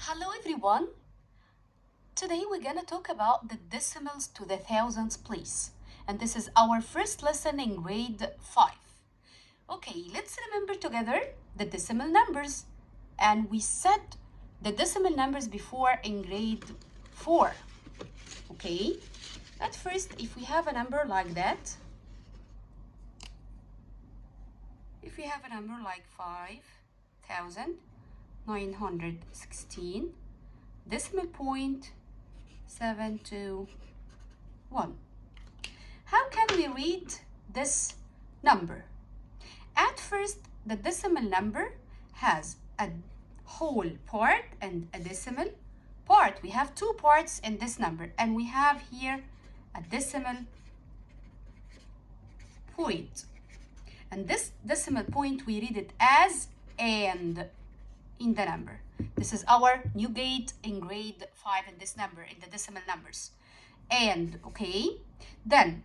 Hello everyone. Today we're gonna talk about the decimals to the thousandths place. And this is our first lesson in grade 5. Okay, let's remember together the decimal numbers. And we said the decimal numbers before in grade 4. Okay, at first if we have a number like that, if we have a number like 5,916, decimal point 721. How can we read this number? At first, the decimal number has a whole part and a decimal part. We have two parts in this number, and we have here a decimal point. And this decimal point, we read it as and in the number. This is our new gate in grade 5 in this number, in the decimal numbers. And, okay, then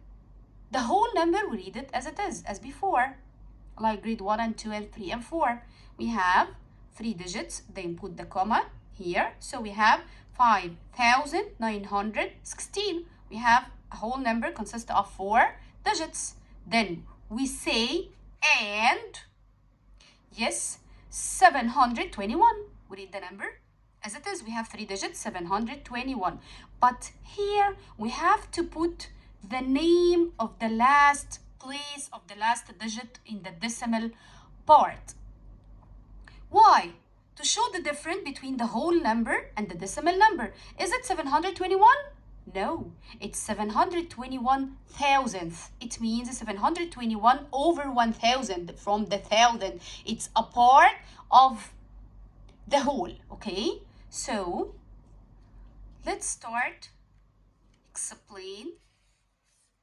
the whole number, we read it as it is, as before, like grade 1 and 2 and 3 and 4. We have 3 digits, then put the comma here. So we have 5,916. We have a whole number consists of 4 digits. Then we say and, yes, 721. We read the number as it is. We have 3 digits, 721. But here we have to put the name of the last place of the last digit in the decimal part. Why? To show the difference between the whole number and the decimal number. Is it 721? No, it's 721 thousandths. It means 721 over 1,000 from the thousand. It's a part of the whole, okay? So, let's start explain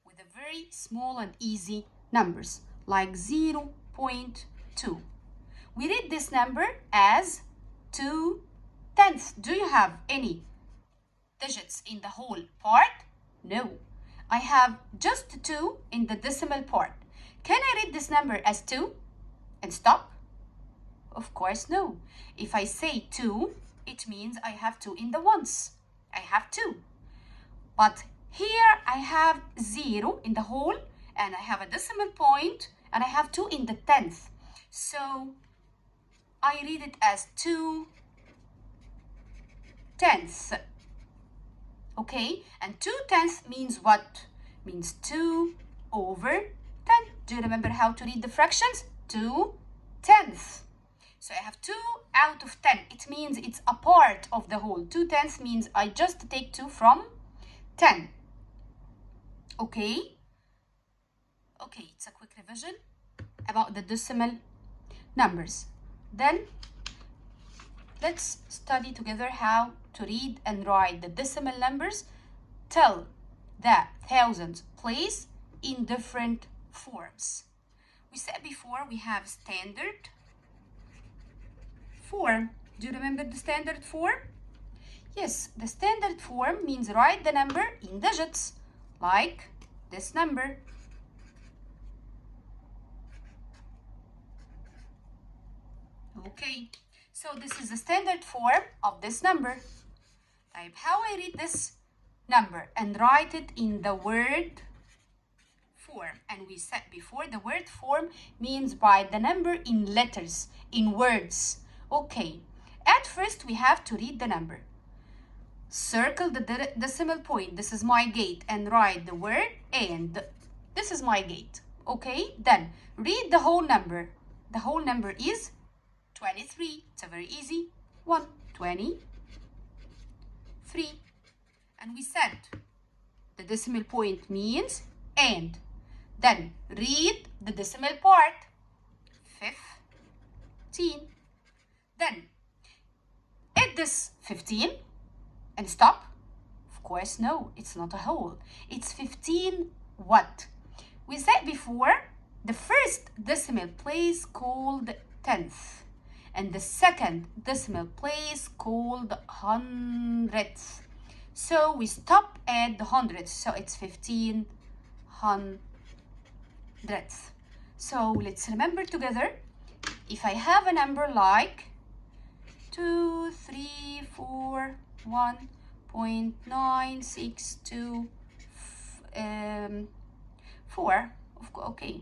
with a very small and easy numbers like 0.2. We read this number as 2/10. Do you have any digits in the whole part? No. I have just 2 in the decimal part. Can I read this number as 2 and stop? Of course, no. If I say 2, it means I have 2 in the ones. I have 2. But here I have 0 in the whole, and I have a decimal point, and I have 2 in the tenth. So I read it as 2/10. Okay, and 2/10 means what? Means 2 over 10. Do you remember how to read the fractions? 2/10. So I have 2 out of 10. It means it's a part of the whole. 2/10 means I just take 2 from 10. Okay? Okay, it's a quick revision about the decimal numbers. Then let's study together how to read and write the decimal numbers till the thousandth place in different forms. We said before we have standard form. Do you remember the standard form? Yes, the standard form means write the number in digits, like this number. Okay, so this is the standard form of this number. Type how I read this number and write it in the word form. And we said before the word form means write the number in letters, in words. Okay, at first we have to read the number. Circle the decimal point. This is my gate, and write the word and. This is my gate. Okay, then read the whole number. The whole number is 23. It's a very easy one. 23. And we said the decimal point means and. Then read the decimal part. 15. Then add this 15 and stop. Of course, no, it's not a whole. It's 15 what? We said before the first decimal place called tenth, and the second decimal place called hundredth. So we stop at the hundredth, so it's 15 hundredths. So let's remember together, if I have a number like 2341.962 4. Okay.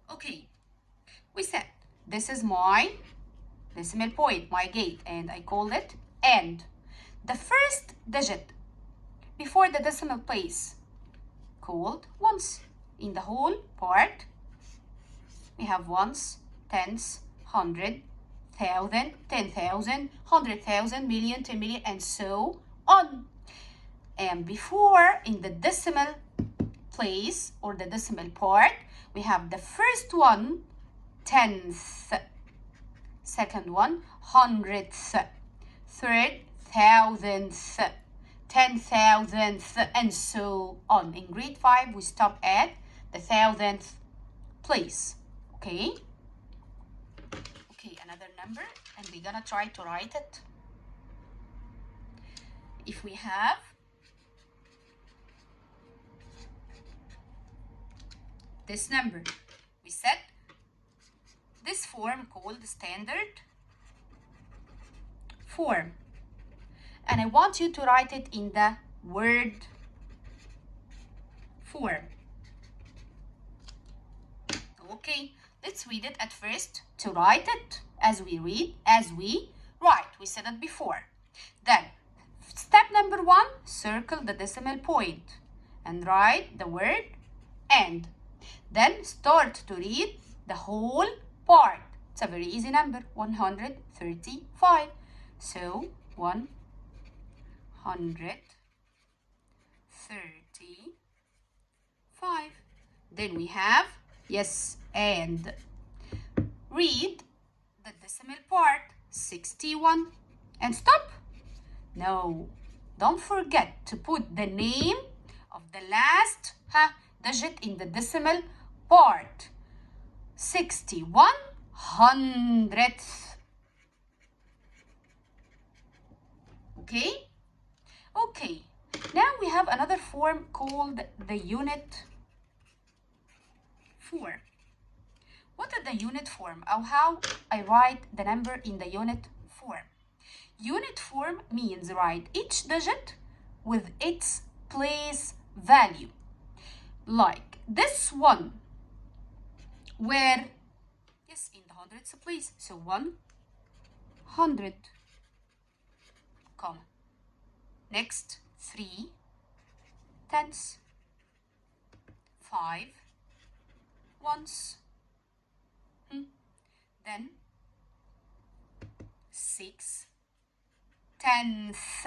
Okay, we said this is my decimal point, my gate, and I call it AND. The first digit before the decimal place called ones. In the whole part, we have ones, tens, hundred, thousand, 10,000, 100,000, million, 10 million, and so on. And before, in the decimal place or the decimal part, we have the first one, tenth, second one, hundredth, third, thousandth, 10,000th, and so on. In grade 5, we stop at the thousandth place. Okay? Okay, another number, and we're gonna try to write it. If we have this number, we said this form called standard form. And I want you to write it in the word form. Okay, let's read it at first. To write it as we read, as we write. We said it before. Then, step number 1, circle the decimal point and write the word AND. Then start to read the whole part. It's a very easy number, 135. So, 135. Then we have, yes, and read the decimal part, 61, and stop. No, don't forget to put the name of the last digit in the decimal part. 61 hundredths. Okay? Okay. Now we have another form called the unit form. What is the unit form, or how I write the number in the unit form? Unit form means write each digit with its place value. Like this one, where, yes, in the hundredths place. So 100, comma. Next, 3 tenths, 5 ones, then 6 tenths,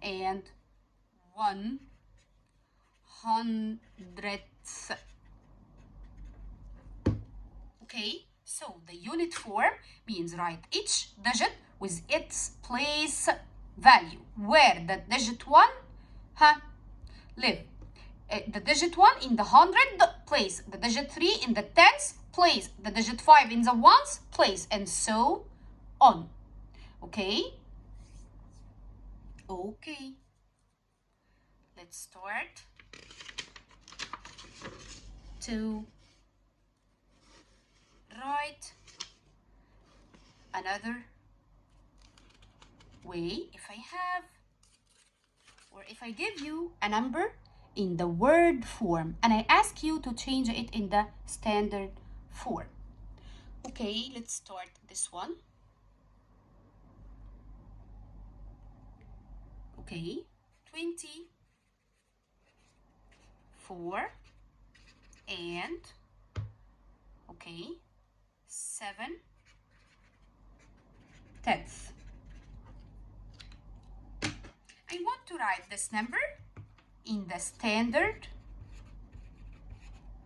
and 1 hundredths. Okay, so the unit form means write each digit with its place value, where the digit 1 live. The digit 1 in the hundred place, the digit 3 in the tens place, the digit 5 in the ones place, and so on. Okay? Okay. Let's start to write another way. If I have, or if I give you a number in the word form and I ask you to change it in the standard form. Okay, let's start this one. Okay, 24 and okay, 7 tenths. I want to write this number in the standard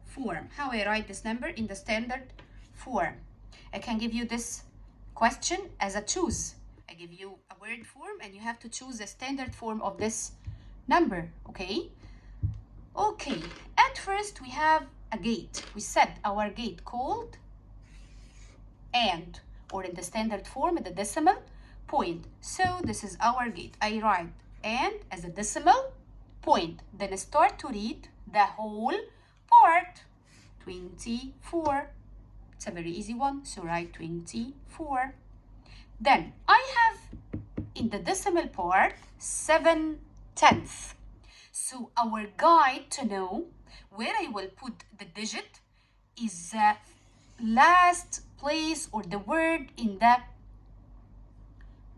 form. How I write this number in the standard form? I can give you this question as a choose. I give you a word form and you have to choose the standard form of this number, okay? Okay, at first we have a gate. We said our gate called AND, or in the standard form, the decimal point. So this is our gate. I write AND as a decimal point. Then start to read the whole part. 24. It's a very easy one, so write 24. Then I have in the decimal part 7/10. So our guide to know where I will put the digit is the last place or the word in the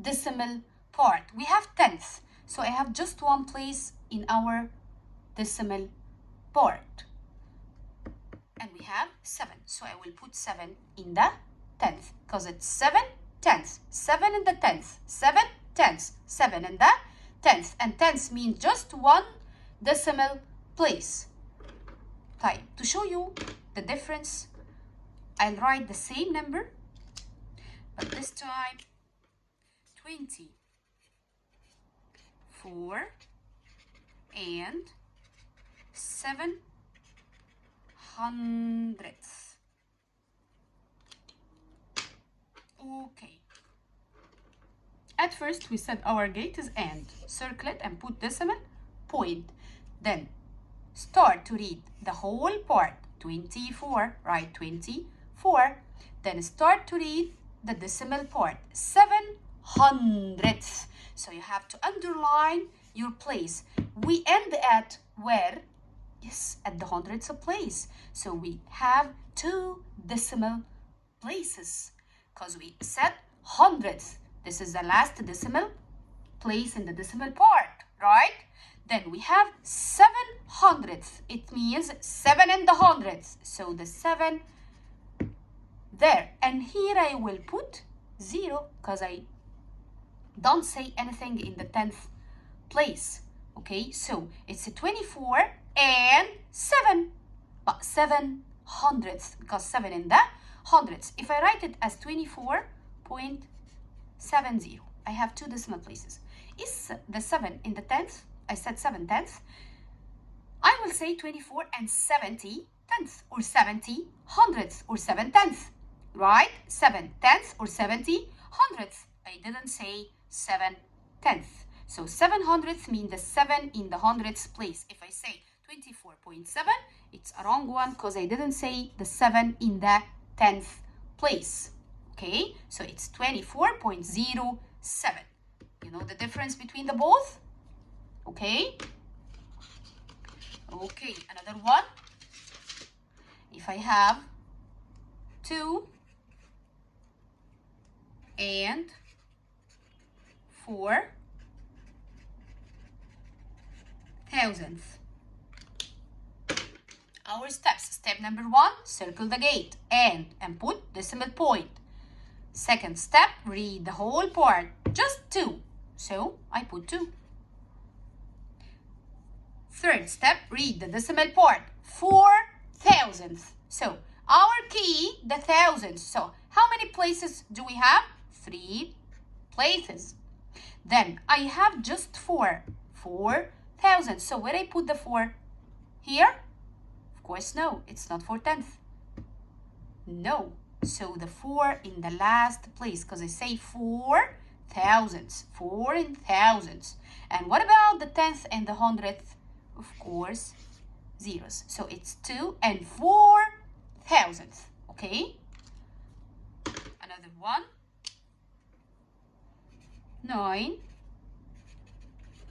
decimal part. We have tenth, so I have just one place in our decimal part. And we have 7, so I will put 7 in the 10th because it's 7/10. 7 in the 10th, 7/10, 7 in the 10th, and 10th means just one decimal place. Type to show you the difference, I'll write the same number, but this time 24 and 7/100. Okay. At first we said our gate is and. Circle it and put decimal point. Then start to read the whole part. 24, write 24. Then start to read the decimal part. 7/100. So you have to underline your place. We end at where? Yes, at the hundredths place. So we have 2 decimal places because we said hundredths. This is the last decimal place in the decimal part, right? Then we have 7/100. It means 7 in the hundredths. So the 7 there. And here I will put 0 because I don't say anything in the 10th place. Okay, so it's a 24 and 7. But 7/100 because 7 in the hundredths. If I write it as 24.70, I have 2 decimal places. Is the 7 in the 10th? I said 7/10. I will say 24 and 70/10 or 70/100 or 7/10, right? 7/10 or 70/100. I didn't say 7/10. So 7/100 means the 7 in the hundredths place. If I say 24.7, it's a wrong one because I didn't say the 7 in the 10th place. Okay, so it's 24.07. You know the difference between the both? Okay. Okay, another one. If I have 2 and 4 thousandths. Our steps. Step number 1, circle the gate and put decimal point. Second step, read the whole part, just 2. So I put 2. Third step, read the decimal part, 4 thousandths. So our key, the thousands. So how many places do we have? 3 places. Then I have just 4 thousandths. So where I put the 4? Here? Of course, no, it's not 4/10. No, so the 4 in the last place because I say 4 thousandths, 4 in thousands. And what about the 10th and the 100th? Of course, zeros. So it's 2 and 4 thousandths. Okay. Another one. 9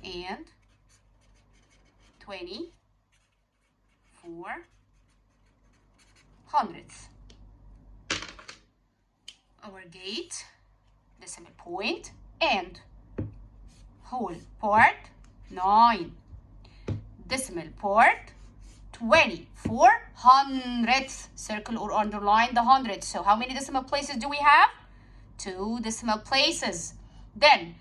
and 24 hundredths. Our gate, decimal point, and whole part, 9. Decimal part, 24 hundredths. Circle or underline the hundredths. So how many decimal places do we have? 2 decimal places. Then,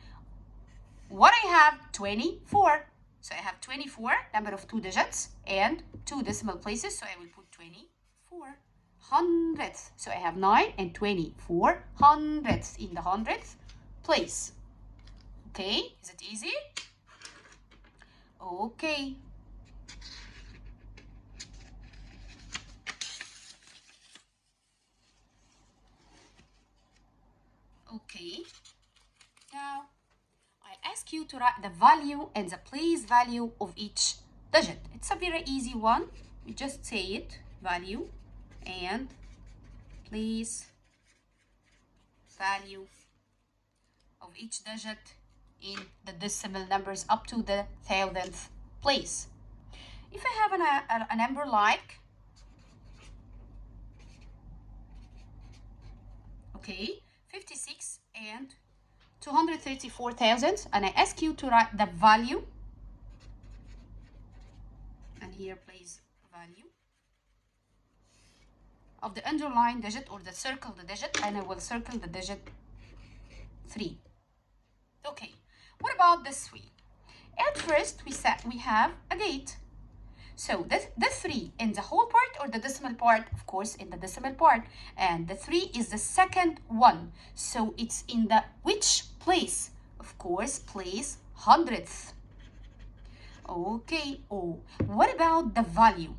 what I have? 24. So I have 24, number of 2 digits, and 2 decimal places. So I will put 24 hundredths. So I have 9 and 24 hundredths in the hundredth place. Okay, is it easy? Okay. Okay. Now, I ask you to write the value and the place value of each digit. It's a very easy one. You just say it, value and place value of each digit in the decimal numbers up to the thousandth place. If I have a number like, okay, 56 and 234,000, and I ask you to write the value, and here place value of the underlying digit, or the circle the digit, and I will circle the digit 3. Okay, what about this 3? At first we have a gate. So the 3 in the whole part or the decimal part? Of course, in the decimal part. And the 3 is the second one. So it's in the which place? Of course, place hundredth. Okay, oh, what about the value?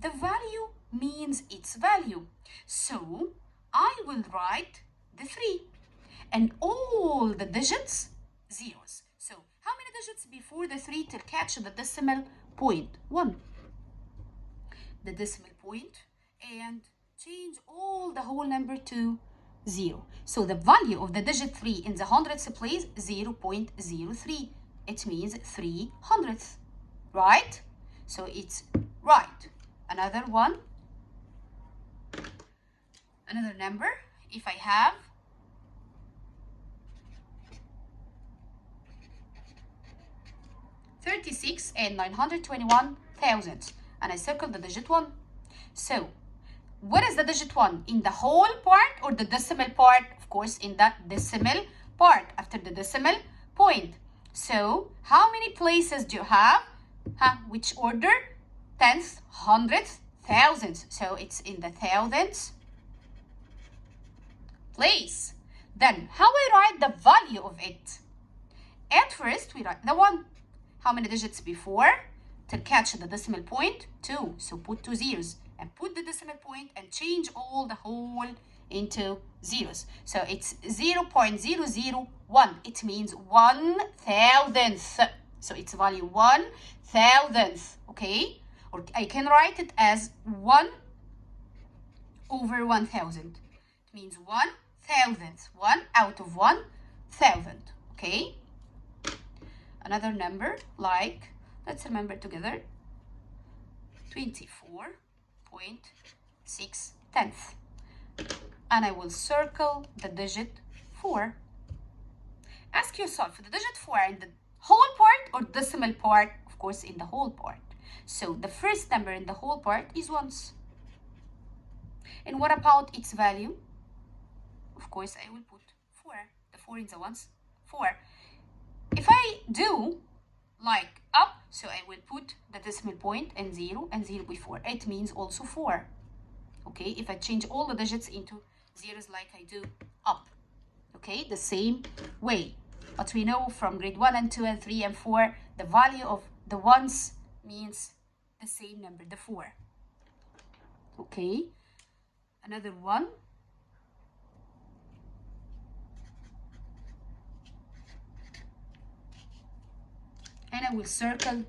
The value means its value. So I will write the 3 and all the digits zeros. So how many digits before the 3 to catch the decimal point? 1. The decimal point, and change all the whole number to 0. So the value of the digit 3 in the hundredths place, 0.03. It means 300ths, right? So it's right. Another one, another number, if I have 36 and 921,000, and I circle the digit 1. So what is the digit 1? In the whole part or the decimal part? Of course, in the decimal part, after the decimal point. So how many places do you have? Which order? Tenths, hundredths, thousandths. So it's in the thousandths place. Then how we write the value of it? At first we write the 1. How many digits before to catch the decimal point? 2. So put 2 zeros and put the decimal point and change all the whole into zeros. So it's 0.001. It means 1,000th. So it's value 1,000th. Okay? Or I can write it as 1 over 1,000. It means 1,000th. 1 out of 1,000. Okay? Another number like, let's remember together, 24.6 tenths. And I will circle the digit 4. Ask yourself, the digit 4 in the whole part or decimal part? Of course, in the whole part. So the first number in the whole part is ones. And what about its value? Of course, I will put 4. The 4 in the ones, 4. If I do like up, so I will put the decimal point and 0 before. It means also 4. Okay, if I change all the digits into zeros like I do up. Okay, the same way. But we know from grade 1 and 2 and 3 and 4, the value of the ones means the same number, the 4. Okay, another one. And I will circle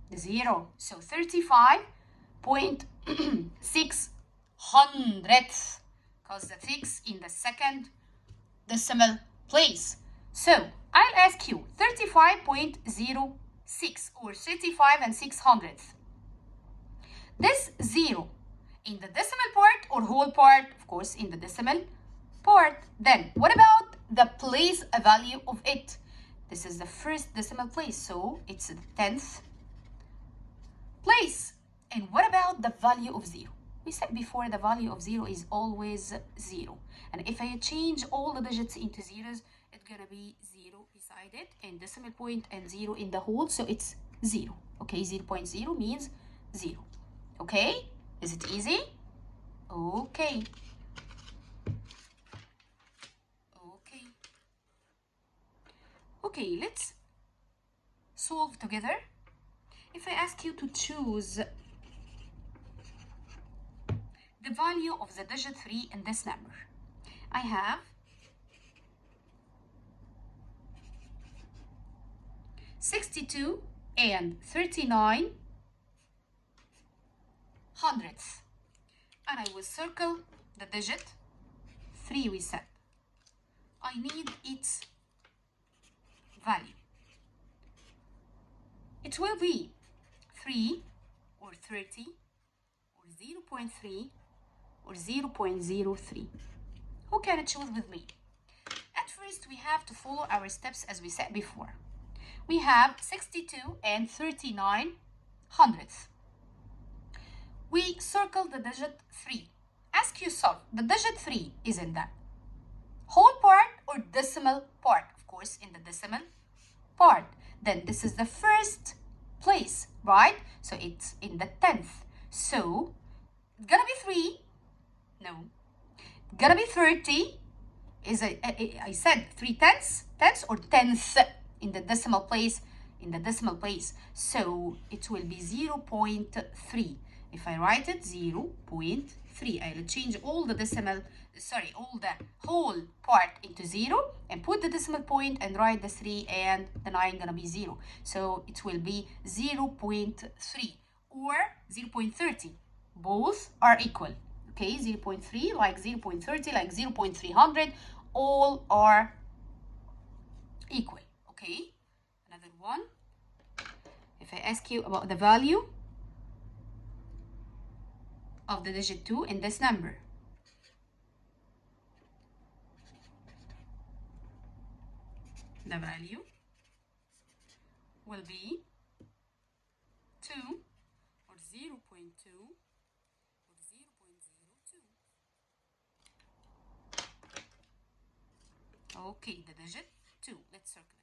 the 0. So 35.6 hundredths, because the 6 in the second decimal place. So I'll ask you 35.06 or 35 and 6 hundredths. This 0 in the decimal part or whole part? Of course, in the decimal part. Then what about the place value of it? This is the first decimal place, so it's the 10th place. And what about the value of 0? We said before the value of 0 is always 0. And if I change all the digits into zeros, it's gonna be 0 beside it, and decimal point and 0 in the whole, so it's 0. Okay, 0.0 means 0. Okay, is it easy? Okay. Okay, let's solve together. If I ask you to choose the value of the digit 3 in this number, I have 62 and 39 hundredths. and I will circle the digit 3 we said. I need its value. It will be 3 or 30 or 0.3 or 0.03. Who can choose with me? At first, we have to follow our steps as we said before. We have 62 and 39 hundredths. We circle the digit 3. Ask yourself, the digit 3 is in the whole part or decimal part? Of course, in the decimal part. Then this is the first place, right? So it's in the 10th. So it's gonna be 3. No. It's gonna be 30. I said 3/10, tenths or tenth in the decimal place. So it will be 0.3. If I write it 0.3, I'll change all the whole part into 0 and put the decimal point and write the 3 and the 9 gonna be 0. So it will be 0.3 or 0.30. Both are equal. Okay, 0.3 like 0.30 like 0.300, all are equal. Okay, another one. If I ask you about the value of the digit 2 in this number, the value will be 2 or 0.2 or 0.02. Okay, the digit 2. Let's circle it.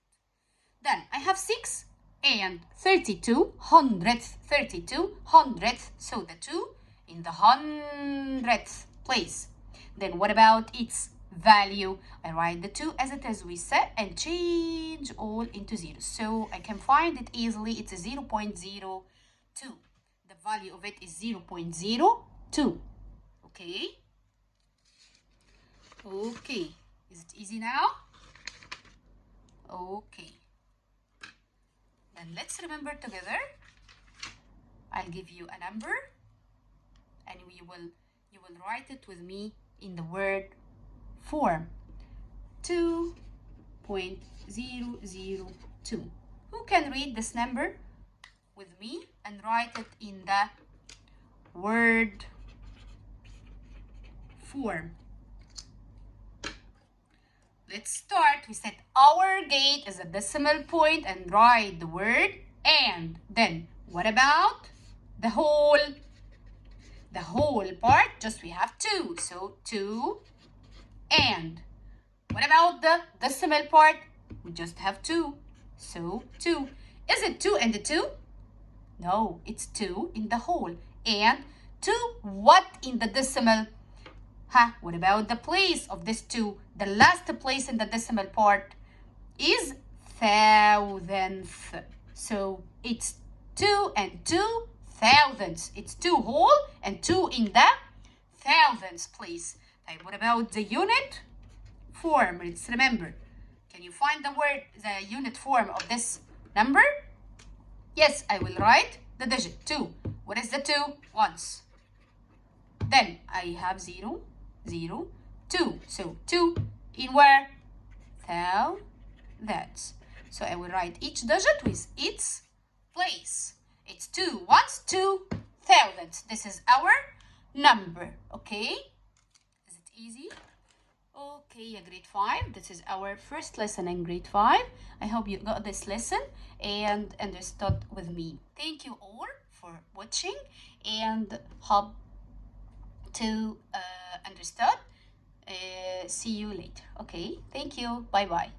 Then I have 6 and 32 hundredths. 32 hundredths. So the 2 in the hundredth place. Then what about its value? I write the 2 as it is we said and change all into 0. So I can find it easily. It's a 0.02. The value of it is 0.02. Okay. Okay. Is it easy now? Okay. Then let's remember together. I'll give you a number and you will write it with me in the word form. 2.002. Who can read this number with me and write it in the word form? Let's start. We said our gate is a decimal point and write the word and. Then what about the whole? The whole part, just we have 2. So 2 and. What about the decimal part? We just have 2. So 2. Is it 2 and the 2? No, it's 2 in the whole. And 2 what in the decimal? What about the place of this 2? The last place in the decimal part is thousandths. So it's 2 and 2 thousandths. It's 2 whole and 2 in the thousandths place. What about the unit form? Let's remember. Can you find the unit form of this number? Yes, I will write the digit 2. What is the 2? Once. Then I have 0, 0, 2. So 2 in where? Thousandths. So I will write each digit with its place. It's 2 ones, 2 thousandths. This is our number. Okay? Is it easy? Okay, grade 5. This is our first lesson in grade 5. I hope you got this lesson and understood with me. Thank you all for watching and hope to understood. See you later. Okay, thank you. Bye bye.